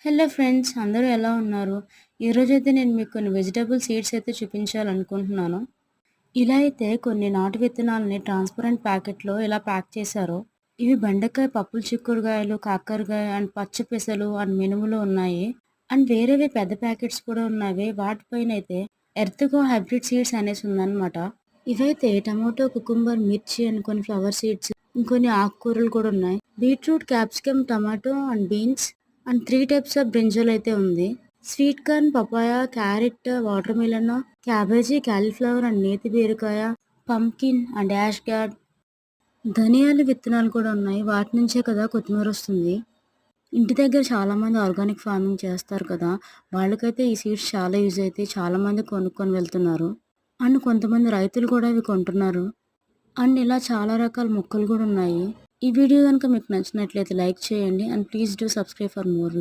Hello friends, అందరూ ఎలా ఉన్నారు? ఈరోజైతే నేను మీకు కొన్ని వెజిటబుల్ సీడ్స్ అయితే చూపించాలనుకుంటున్నాను. ఇలా అయితే కొన్ని నాటు విత్తనాలని ట్రాన్స్పరెంట్ ప్యాకెట్‌లో ఇలా ప్యాక్ చేశారు. ఇవి బెండకాయ, పప్పుల చిక్కుడుగాయలు, కాకరకాయ అండ్ పచ్చి పెసలు అండ్ మినుములు ఉన్నాయి. అండ్ వేరేవి పెద్ద ప్యాకెట్స్ కూడా ఉన్నవి. వాటిపైనైతే ఎర్త్‌గో హైబ్రిడ్ సీడ్స్ అనేసి ఉందన్నమాట. ఇవైతే టమాటో, కుకుంబర్, మిర్చి అండ్ కొన్ని ఫ్లవర్ సీడ్స్, ఇంకొన్ని ఆకుకూరలు కూడా ఉన్నాయి. Beetroot, capsicum, tomato and beans and 3 types of brinjal అయితే ఉంది. Sweet corn, papaya, carrot, watermelon, cabbage, cauliflower and నేతి బీరకాయ, పంకిన్ అండ్ యాష్ గార్డ్, ధనియాల విత్తనాలు కూడా ఉన్నాయి. వాటి నుంచే కదా కొత్తిమీర వస్తుంది. ఇంటి దగ్గర చాలామంది ఆర్గానిక్ ఫార్మింగ్ చేస్తారు కదా! వాళ్ళకైతే ఈ సీడ్స్ చాలా యూజ్ అయితాయి. చాలామంది కొనుక్కొని వెళ్తున్నారు. అండ్ కొంతమంది రైతులు కూడా ఇవి కొంటున్నారు. అండ్ ఇలా చాలా రకాల మొక్కలు కూడా ఉన్నాయి. ఈ వీడియో గనుక మీకు నచ్చినట్లయితే లైక్ చేయండి. And please do subscribe for more.